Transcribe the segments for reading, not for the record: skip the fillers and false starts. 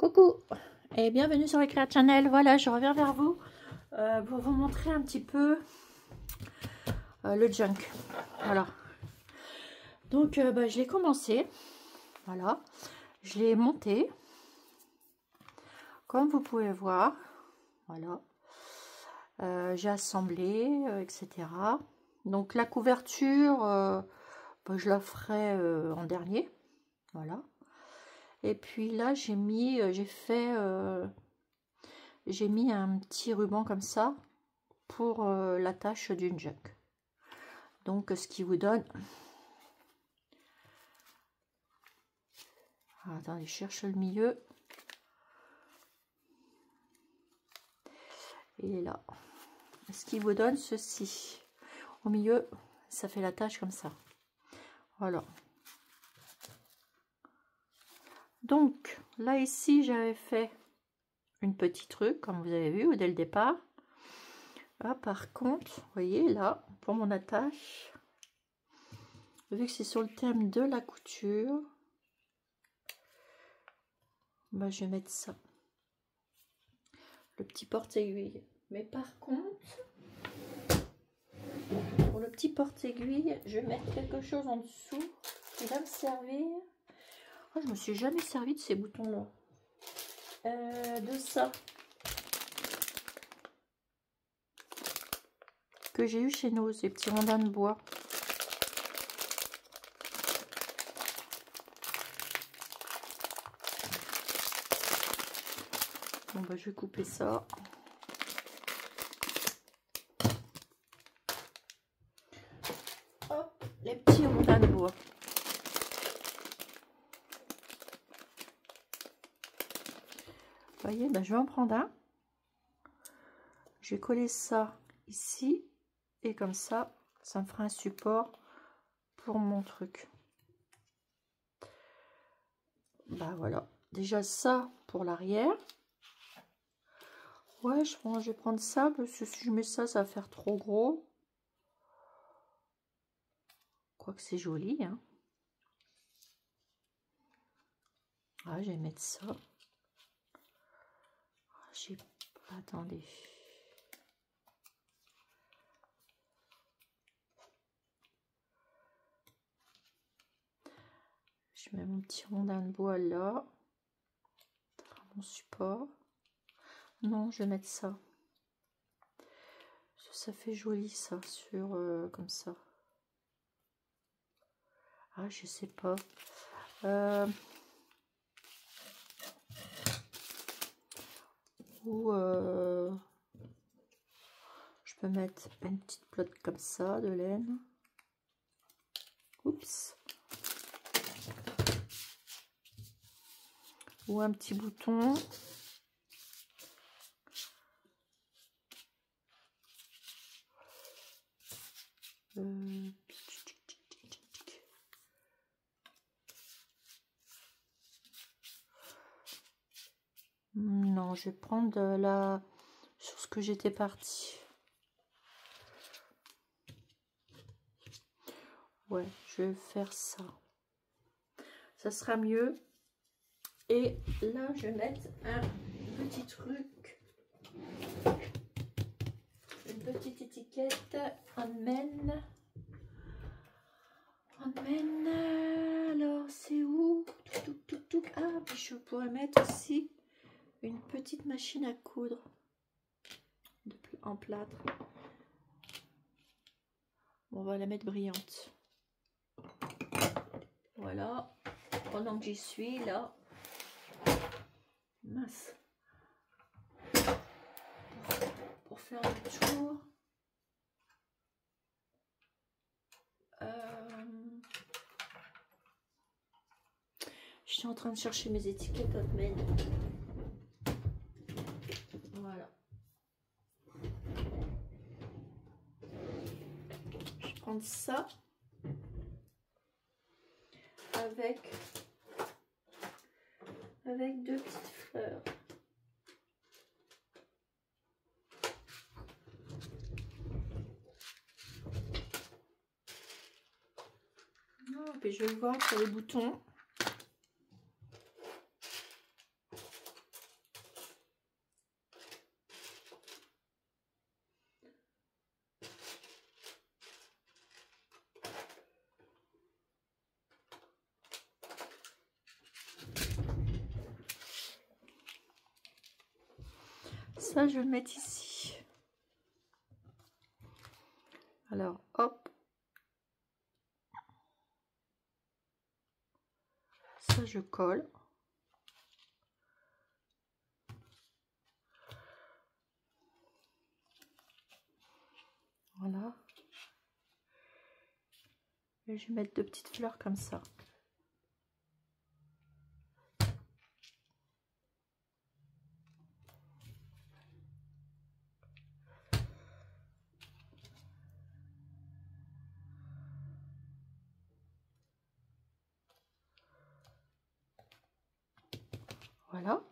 Coucou et bienvenue sur Eclair Channel. Voilà, je reviens vers vous pour vous montrer un petit peu le junk. Voilà. Donc, je l'ai commencé. Voilà. Je l'ai monté. Comme vous pouvez voir. Voilà. J'ai assemblé, etc. Donc, la couverture, je la ferai en dernier. Voilà. Et puis là, j'ai mis un petit ruban comme ça pour l'attache d'une junk. Donc, ce qui vous donne... Ah, attendez, je cherche le milieu. Il est là. Ce qui vous donne ceci. Au milieu, ça fait l'attache comme ça. Voilà. Donc, là, ici, j'avais fait une petite truc, comme vous avez vu, dès le départ. Là, par contre, vous voyez, là, pour mon attache, vu que c'est sur le thème de la couture, je vais mettre ça. Le petit porte-aiguille. Mais par contre, pour le petit porte-aiguille, je vais mettre quelque chose en dessous qui va me servir. Oh, je me suis jamais servi de ces boutons-là. De ça. Que j'ai eu chez nous, ces petits rondins de bois. Bon, je vais couper ça. Hop, les petits rondins de bois. Vous voyez, je vais en prendre un. Je vais coller ça ici. Et comme ça, ça me fera un support pour mon truc. Voilà. Déjà ça pour l'arrière. Ouais, je vais prendre ça parce que si je mets ça, ça va faire trop gros. Quoique c'est joli, hein. Ah, je vais mettre ça. Attendez. Je mets mon petit rondin de bois là. Mon support. Non, je vais mettre ça. Ça fait joli ça sur comme ça. Ah, je sais pas. Ou je peux mettre une petite pelote comme ça de laine. Oups. Ou un petit bouton. Non, je vais prendre la sur ce que j'étais partie. Ouais, je vais faire ça. Ça sera mieux. Et là, je vais mettre un petit truc. Une petite étiquette. Handmade. Alors, c'est où? Ah, puis je pourrais mettre aussi une petite machine à coudre en plâtre. Bon, on va la mettre brillante. Voilà. Pendant que j'y suis, là. Mince. Pour faire le tour. Je suis en train de chercher mes étiquettes Hotmail. Voilà. Je vais prendre ça avec deux petites fleurs. Puis je vais voir sur les boutons. Ça, je vais le mettre ici. Alors, hop. Ça, je colle. Voilà. Et je vais mettre 2 petites fleurs comme ça. Voilà.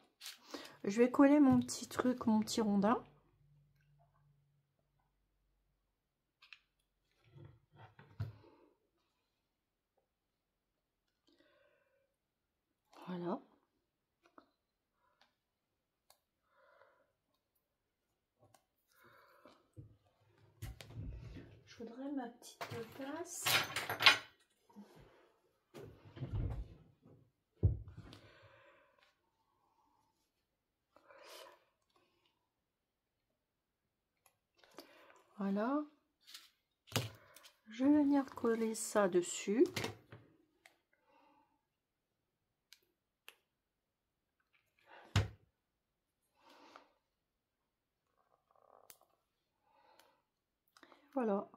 Je vais coller mon petit truc, mon petit rondin. Voilà. Je voudrais ma petite tasse. Voilà. Je vais venir coller ça dessus. Voilà.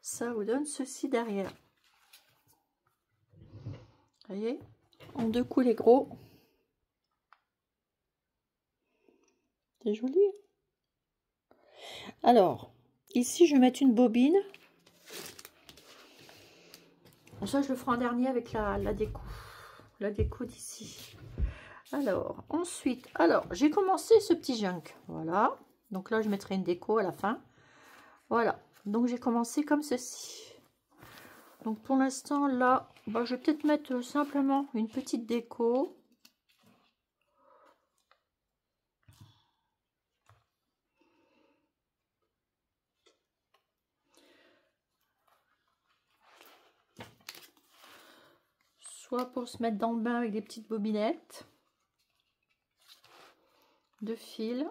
Ça vous donne ceci derrière. Vous voyez, en 2 coups les gros. C'est joli. Alors, ici, je vais mettre une bobine. Bon, ça, je le ferai en dernier avec la déco. La déco d'ici. Alors, ensuite, j'ai commencé ce petit junk. Voilà. Donc là, je mettrai une déco à la fin. Voilà. Donc, j'ai commencé comme ceci. Donc, pour l'instant, là, je vais peut-être mettre simplement une petite déco. Soit pour se mettre dans le bain avec des petites bobinettes de fil.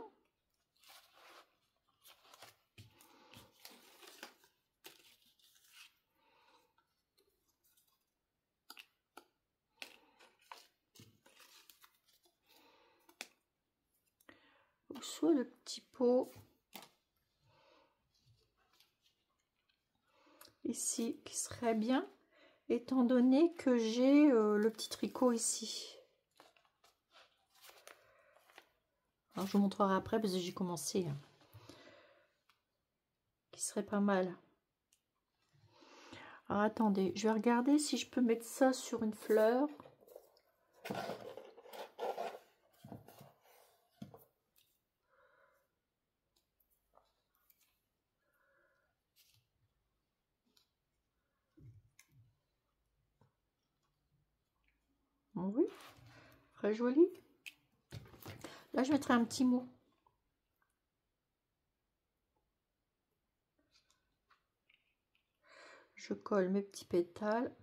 Ou soit le petit pot ici qui serait bien, étant donné que j'ai le petit tricot ici. Alors, je vous montrerai après parce que j'ai commencé. Qui serait pas mal. Alors, attendez, je vais regarder si je peux mettre ça sur une fleur. Oui, très joli. Là, je mettrai un petit mot. Je colle mes petits pétales.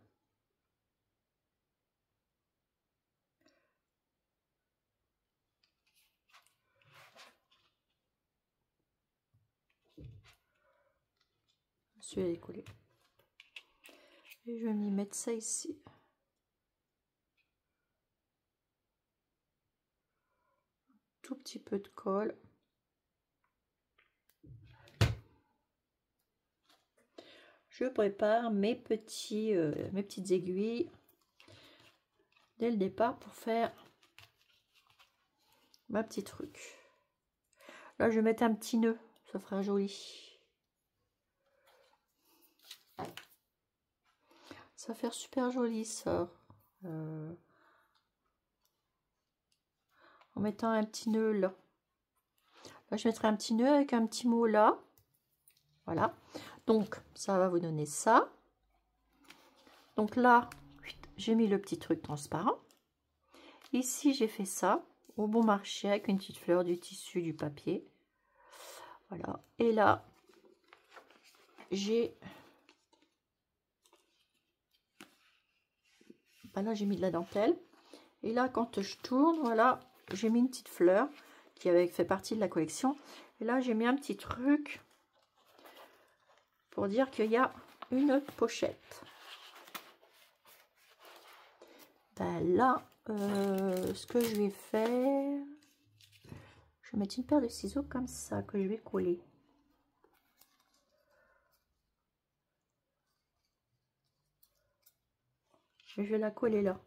Celui-là est collé. Et je vais m'y mettre ça ici. Tout petit peu de colle. Je prépare mes petites aiguilles dès le départ pour faire ma petite truc. Là, je vais mettre un petit nœud, ça fera joli. Ça va faire super joli ça. En mettant un petit nœud là. Là, je mettrai un petit nœud avec un petit mot là. Voilà. Donc, ça va vous donner ça. Donc là, j'ai mis le petit truc transparent. Ici, j'ai fait ça au bon marché avec une petite fleur, du tissu, du papier. Voilà. Et là, j'ai... là, j'ai mis de la dentelle. Et là, quand je tourne, voilà, j'ai mis une petite fleur qui avait fait partie de la collection. Et là, j'ai mis un petit truc pour dire qu'il y a une pochette. Ben là, ce que je vais faire, je vais mettre une paire de ciseaux comme ça que je vais coller. Je vais la coller là.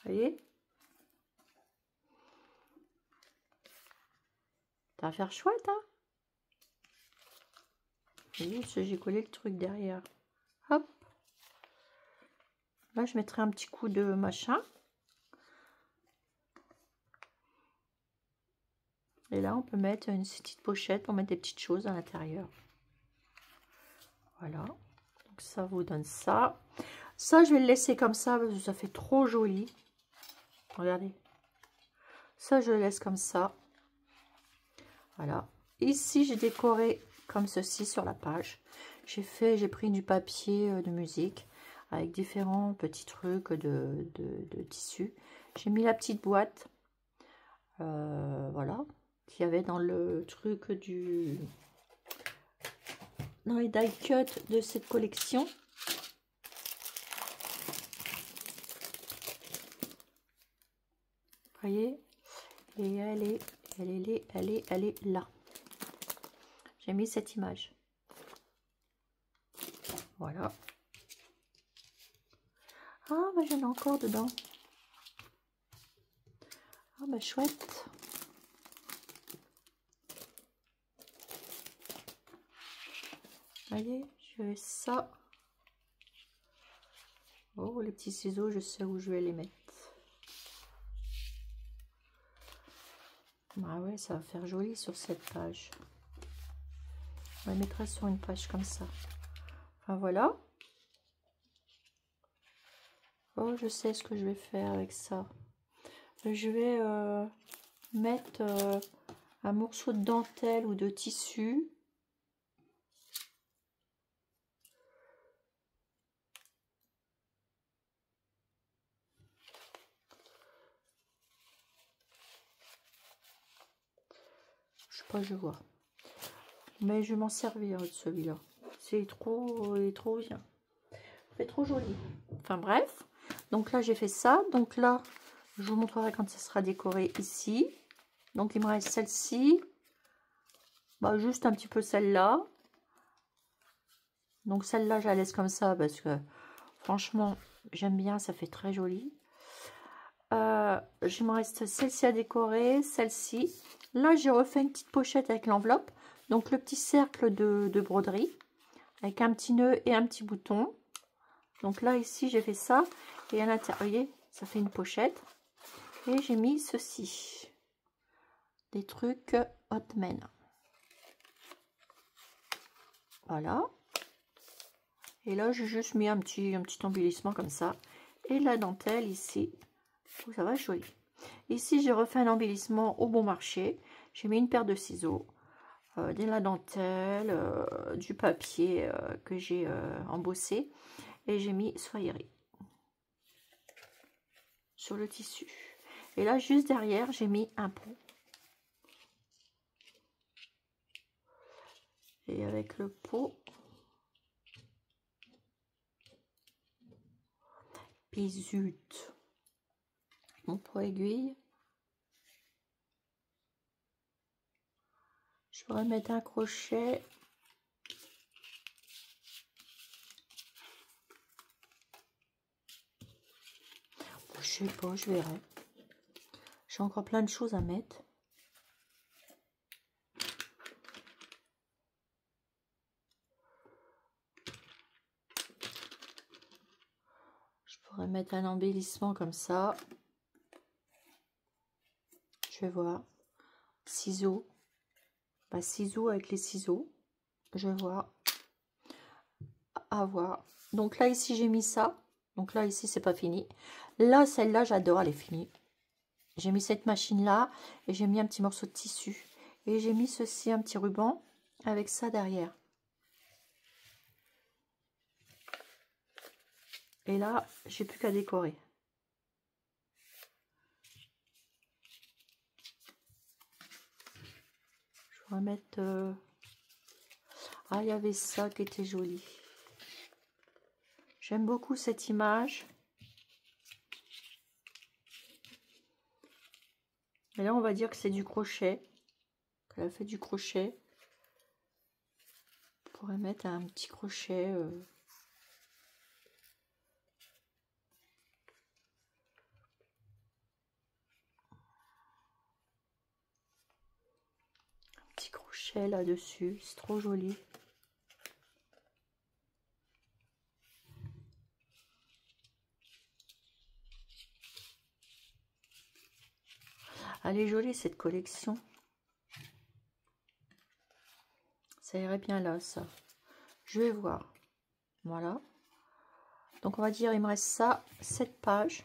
Vous voyez? Ça va faire chouette, hein? J'ai collé le truc derrière. Hop. Là, je mettrai un petit coup de machin. Et là, on peut mettre une petite pochette pour mettre des petites choses à l'intérieur. Voilà. Donc ça vous donne ça. Ça, je vais le laisser comme ça parce que ça fait trop joli. Regardez. Ça, je le laisse comme ça. Voilà. Ici, j'ai décoré comme ceci sur la page. J'ai pris du papier de musique avec différents petits trucs de tissu. J'ai mis la petite boîte. Voilà. Qu'il y avait dans le truc dans les die cut de cette collection. Vous voyez, et elle est là. J'ai mis cette image. Voilà. Ah, bah j'en ai encore dedans. Ah, bah chouette. Vous voyez, je vais ça. Oh, les petits ciseaux, je sais où je vais les mettre. Ah ouais, ça va faire joli sur cette page. On la mettra sur une page comme ça. Enfin voilà. Oh, je sais ce que je vais faire avec ça. Je vais mettre un morceau de dentelle ou de tissu. Je sais pas, je vois. Mais je vais m'en servir de celui-là. Il est trop bien. C'est trop joli. Enfin bref. Donc là, j'ai fait ça. Donc là, je vous montrerai quand ça sera décoré ici. Donc il me reste celle-ci. Bah, juste un petit peu celle-là. Donc celle-là, je la laisse comme ça parce que franchement, j'aime bien. Ça fait très joli. Il me reste celle-ci à décorer. Celle-ci. Là, j'ai refait une petite pochette avec l'enveloppe. Donc le petit cercle de broderie. Avec un petit nœud et un petit bouton. Donc là, ici, j'ai fait ça. Et à l'intérieur, vous voyez, ça fait une pochette. Et j'ai mis ceci. Des trucs Hotman. Voilà. Et là, j'ai juste mis un petit embellissement comme ça. Et la dentelle ici. Oh, ça va joli. Ici, j'ai refait un embellissement au bon marché. J'ai mis une paire de ciseaux. De la dentelle, du papier que j'ai embossé. Et j'ai mis soyerie sur le tissu. Et là, juste derrière, j'ai mis un pot. Et avec le pot, puis zut, mon pot aiguille. Je pourrais mettre un crochet. Je sais pas, je verrai. J'ai encore plein de choses à mettre. Je pourrais mettre un embellissement comme ça. Je vais voir. Ciseaux. Bah, ciseaux avec les ciseaux. Je vais voir. À voir. Donc là, ici, j'ai mis ça. Donc là, ici, c'est pas fini. Là, celle-là, j'adore, elle est finie. j'ai mis cette machine là et j'ai mis un petit morceau de tissu. Et j'ai mis ceci, un petit ruban avec ça derrière. Et là, j'ai plus qu'à décorer. Je vais mettre... Ah, il y avait ça qui était joli. J'aime beaucoup cette image. Et là, on va dire que c'est du crochet. Qu'elle a fait du crochet. On pourrait mettre un petit crochet. Un petit crochet là-dessus. C'est trop joli. Elle est jolie cette collection. Ça irait bien là, ça. Je vais voir. Voilà. Donc on va dire, il me reste ça, 7 pages.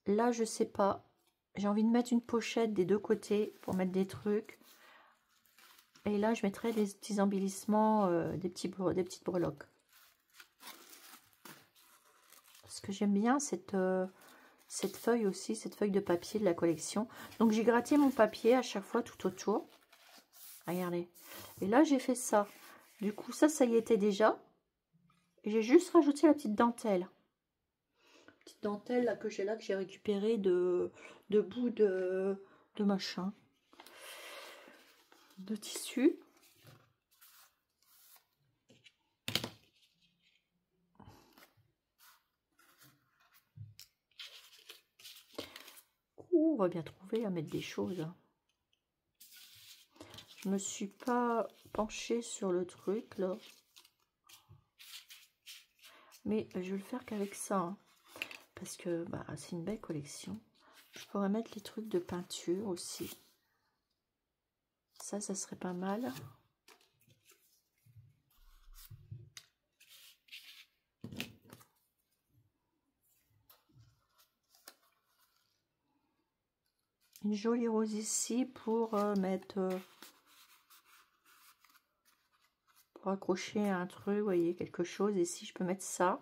Là, je sais pas. J'ai envie de mettre une pochette des deux côtés pour mettre des trucs. Et là, je mettrai des petits embellissements, des petites breloques. Parce que j'aime bien cette feuille aussi, cette feuille de papier de la collection. Donc j'ai gratté mon papier à chaque fois tout autour. Regardez. Et là, j'ai fait ça. Du coup, ça y était déjà. Et j'ai juste rajouté la petite dentelle. Petite dentelle là, que j'ai récupérée de bouts de machin. De tissu. Ouh, on va bien trouver à mettre des choses. Je me suis pas penchée sur le truc là. Mais je vais le faire qu'avec ça. Hein, parce que bah, c'est une belle collection. Je pourrais mettre les trucs de peinture aussi. Ça serait pas mal. Une jolie rose ici pour mettre... pour accrocher un truc, vous voyez, quelque chose. Ici, je peux mettre ça.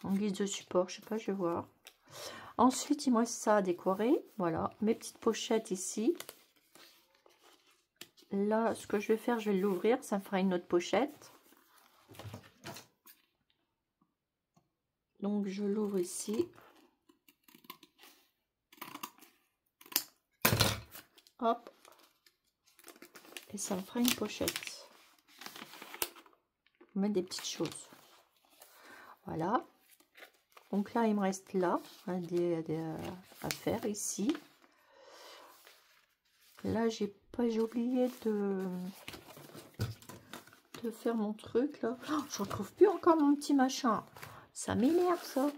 En guise de support, je sais pas, je vais voir. Ensuite, il me reste ça à décorer. Voilà, mes petites pochettes ici. Là, ce que je vais faire, je vais l'ouvrir. Ça me fera une autre pochette. Donc, je l'ouvre ici. Hop. Et ça me fera une pochette. On va mettre des petites choses. Voilà. Donc là, il me reste là à faire ici. Là, j'ai oublié de faire mon truc là. Oh, je retrouve plus encore mon petit machin. Ça m'énerve ça.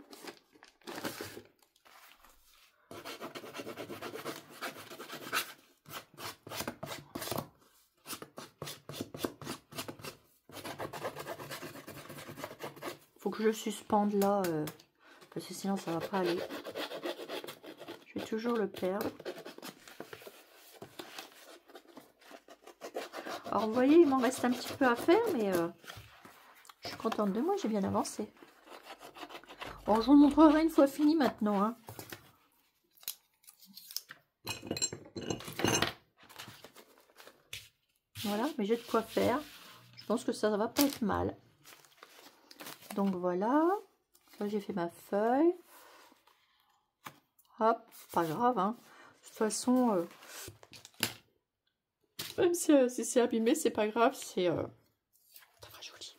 Faut que je suspende là parce que sinon ça va pas aller. Je vais toujours le perdre. Alors vous voyez, il m'en reste un petit peu à faire, mais je suis contente de moi, j'ai bien avancé. Bon, je vous montrerai une fois fini maintenant. Hein. Voilà, mais j'ai de quoi faire. Je pense que ça ne va pas être mal. Donc voilà, là j'ai fait ma feuille. Hop, pas grave. Hein. De toute façon, même si c'est abîmé, c'est pas grave, c'est très joli.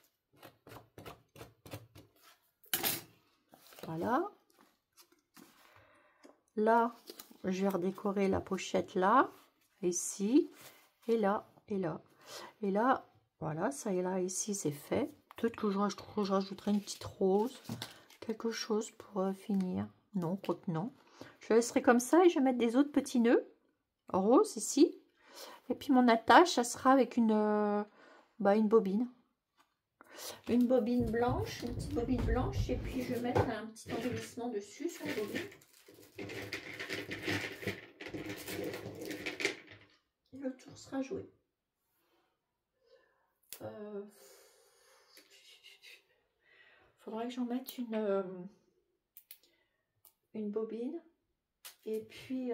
Voilà. Là, je vais redécorer la pochette là, ici, et là, et là. Et là, voilà, ça et là, ici, c'est fait. Peut-être que je rajouterai une petite rose, quelque chose pour finir. Non, quoique non. Je laisserai comme ça et je vais mettre des autres petits nœuds roses ici. Et puis mon attache, ça sera avec une bobine. une bobine blanche, une petite bobine blanche, et puis je vais mettre un petit embellissement dessus sur la bobine. Et le tour sera joué. Faudrait que j'en mette une bobine, et puis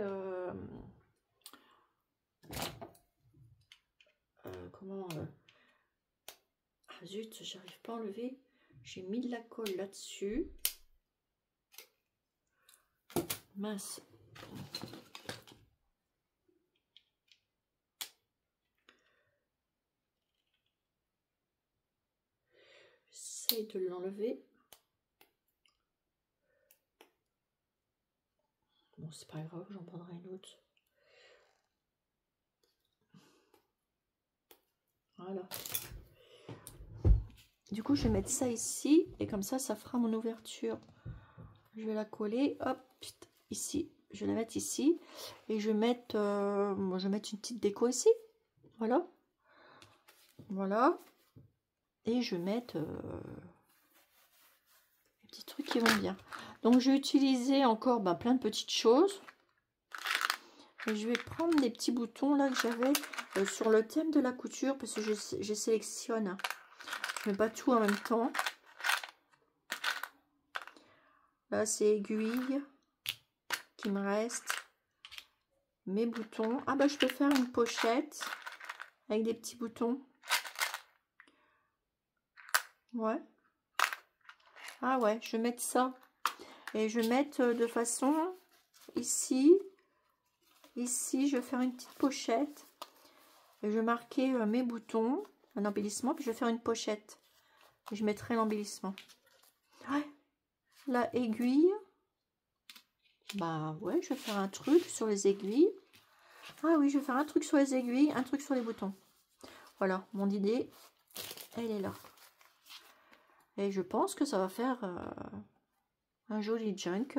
comment ah zut, j'arrive pas à enlever, j'ai mis de la colle là-dessus, mince. J'essaie de l'enlever. Bon, c'est pas grave, j'en prendrai une autre. Voilà. Du coup, je vais mettre ça ici, et comme ça, ça fera mon ouverture. Je vais la coller, hop, ici. Je vais la mettre ici, et je vais mettre, une petite déco ici. Voilà. Voilà. Et je vais mettre les petits trucs qui vont bien. Donc, je vais utiliser encore plein de petites choses. Et je vais prendre des petits boutons là que j'avais sur le thème de la couture, parce que je sélectionne. Je mets pas tout en même temps. Là, c'est aiguille qui me reste. Mes boutons. Ah bah, je peux faire une pochette avec des petits boutons. Ouais. Ah ouais, je vais mettre ça. Et je vais mettre de façon ici. Ici, je vais faire une petite pochette. Et je vais marquer mes boutons, un embellissement, puis je vais faire une pochette. Et je mettrai l'embellissement. Ouais. La aiguille. Bah ouais, je vais faire un truc sur les aiguilles. Ah oui, je vais faire un truc sur les aiguilles, un truc sur les boutons. Voilà, mon idée, elle est là. Et je pense que ça va faire un joli junk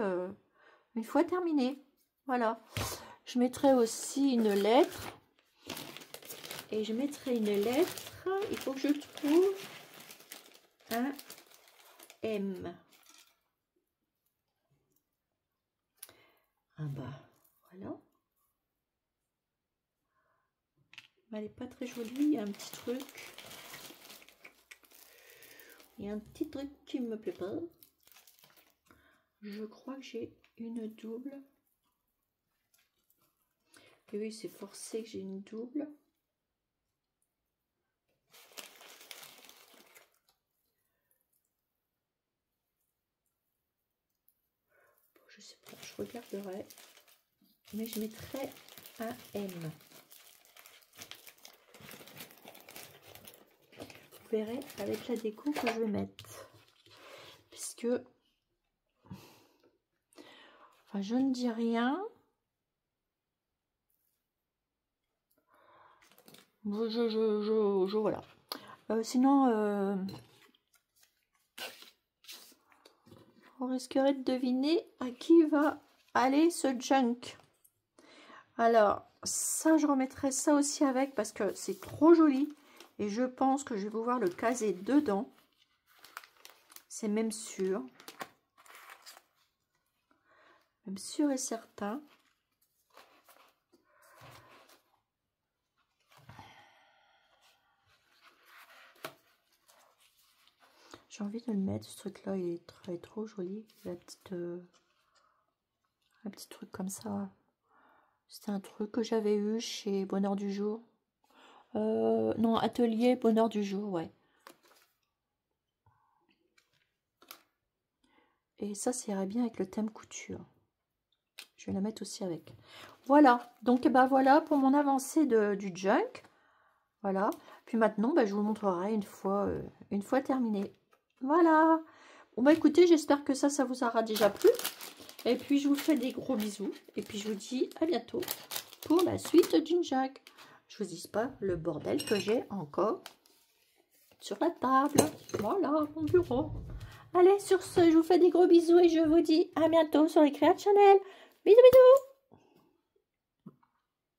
une fois terminé. Voilà. Je mettrai aussi une lettre. Et je mettrai une lettre. Il faut que je trouve un M. Ah bah, voilà. Elle n'est pas très jolie. Il y a un petit truc. Il y a un petit truc qui me plaît pas. Je crois que j'ai une double. Et oui, c'est forcé que j'ai une double. Bon, je sais pas, je regarderai. Mais je mettrai un M. Vous verrez avec la déco que je vais mettre. Puisque... Enfin, je ne dis rien. Voilà. Sinon, on risquerait de deviner à qui va aller ce junk. Alors, ça, je remettrai ça aussi avec parce que c'est trop joli. Et je pense que je vais pouvoir le caser dedans. C'est même sûr. Même sûr et certain. J'ai envie de le mettre, ce truc-là, il est trop joli. Un petit truc comme ça. C'est un truc que j'avais eu chez Bonheur du Jour. Non, Atelier Bonheur du Jour, ouais. Et ça irait bien avec le thème couture. Je vais la mettre aussi avec. Voilà, donc bah voilà pour mon avancée du junk. Voilà. Puis maintenant, je vous montrerai une fois terminé. Voilà. Bon bah écoutez, j'espère que ça vous aura déjà plu. Et puis je vous fais des gros bisous. Et puis je vous dis à bientôt pour la suite d'une junk. Je vous dis pas le bordel que j'ai encore sur la table. Voilà, mon bureau. Allez, sur ce, je vous fais des gros bisous et je vous dis à bientôt sur les Créa Channel. Bisous, bisous.